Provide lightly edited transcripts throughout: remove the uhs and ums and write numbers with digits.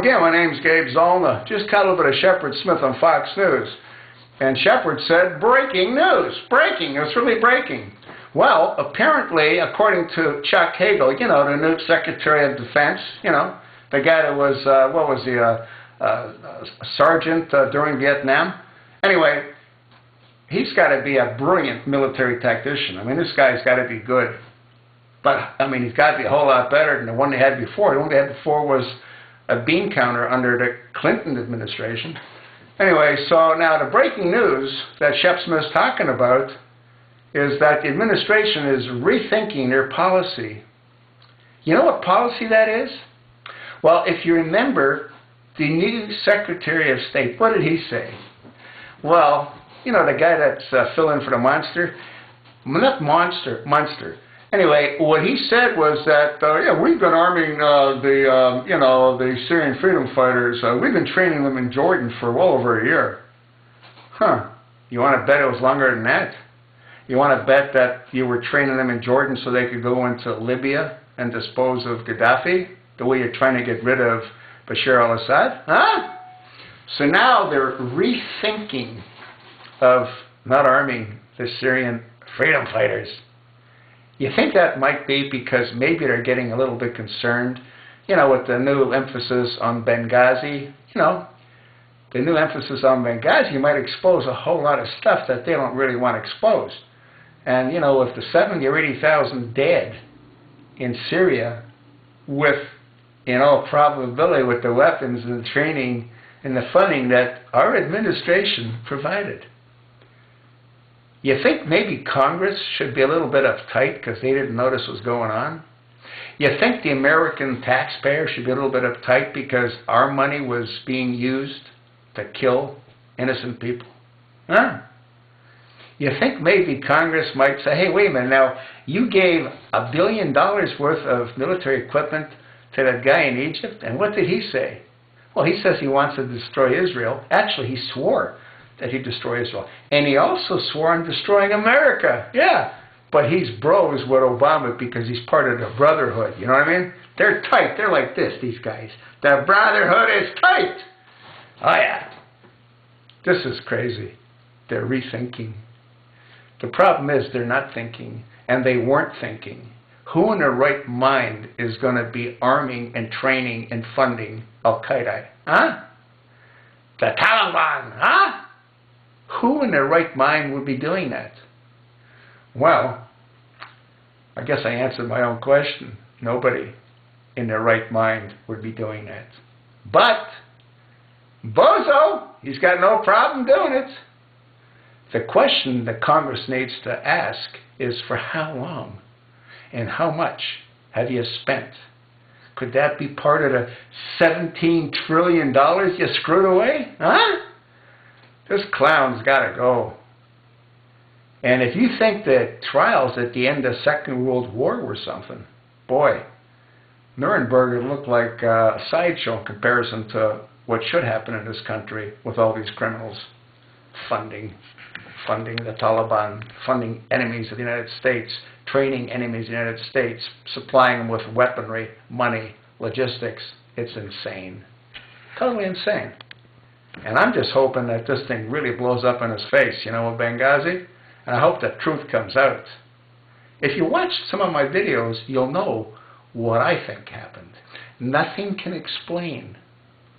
Again, my name's Gabe Zollner. Just caught a little bit of Shepard Smith on Fox News. And Shepard said, breaking news. Breaking. It's really breaking. Well, apparently, according to Chuck Hagel, the new Secretary of Defense, the guy that was, a sergeant during Vietnam. Anyway, he's got to be a brilliant military tactician. I mean, this guy's got to be good. But, he's got to be a whole lot better than the one they had before. The one they had before was a bean counter under the Clinton administration. Anyway, so now the breaking news that Shep Smith's talking about is that the administration is rethinking their policy. You know what policy that is? Well, if you remember, the new Secretary of State, what did he say? Well, the guy that's filling for the monster, not Munster. Anyway, what he said was that, we've been arming the Syrian freedom fighters. We've been training them in Jordan for well over a year. Huh. You want to bet it was longer than that? You want to bet that you were training them in Jordan so they could go into Libya and dispose of Gaddafi, the way you're trying to get rid of Bashar al-Assad? Huh? So now they're rethinking of not arming the Syrian freedom fighters. You think that might be because maybe they're getting a little bit concerned, with the new emphasis on Benghazi. The new emphasis on Benghazi might expose a whole lot of stuff that they don't really want exposed. And, with the 70 or 80,000 dead in Syria, with, in all probability, with the weapons and the training and the funding that our administration provided. You think maybe Congress should be a little bit uptight because they didn't notice what's going on? You think the American taxpayer should be a little bit uptight because our money was being used to kill innocent people? Huh? You think maybe Congress might say, hey, wait a minute, now, you gave $1 billion worth of military equipment to that guy in Egypt, and what did he say? Well, he says he wants to destroy Israel. Actually, he swore that he'd destroy Israel. And he also swore on destroying America. Yeah. But he's bros with Obama because he's part of the Brotherhood. You know what I mean? They're tight. They're like this, these guys. The Brotherhood is tight. Oh, yeah. This is crazy. They're rethinking. The problem is they're not thinking, and they weren't thinking. Who in their right mind is going to be arming and training and funding al-Qaeda? Huh? The Taliban, huh? Who in their right mind would be doing that? Well, I guess I answered my own question. Nobody in their right mind would be doing that. But Bozo, he's got no problem doing it. The question that Congress needs to ask is for how long and how much have you spent? Could that be part of the $17 trillion you screwed away? Huh? This clown's got to go. And if you think that trials at the end of the Second World War were something, boy, Nuremberg would look like a sideshow in comparison to what should happen in this country with all these criminals funding the Taliban, funding enemies of the United States, training enemies of the United States, supplying them with weaponry, money, logistics. It's insane. Totally insane. And I'm just hoping that this thing really blows up in his face, with Benghazi. And I hope that truth comes out. If you watch some of my videos, you'll know what I think happened. Nothing can explain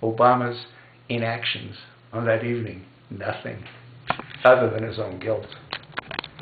Obama's inactions on that evening. Nothing. Other than his own guilt.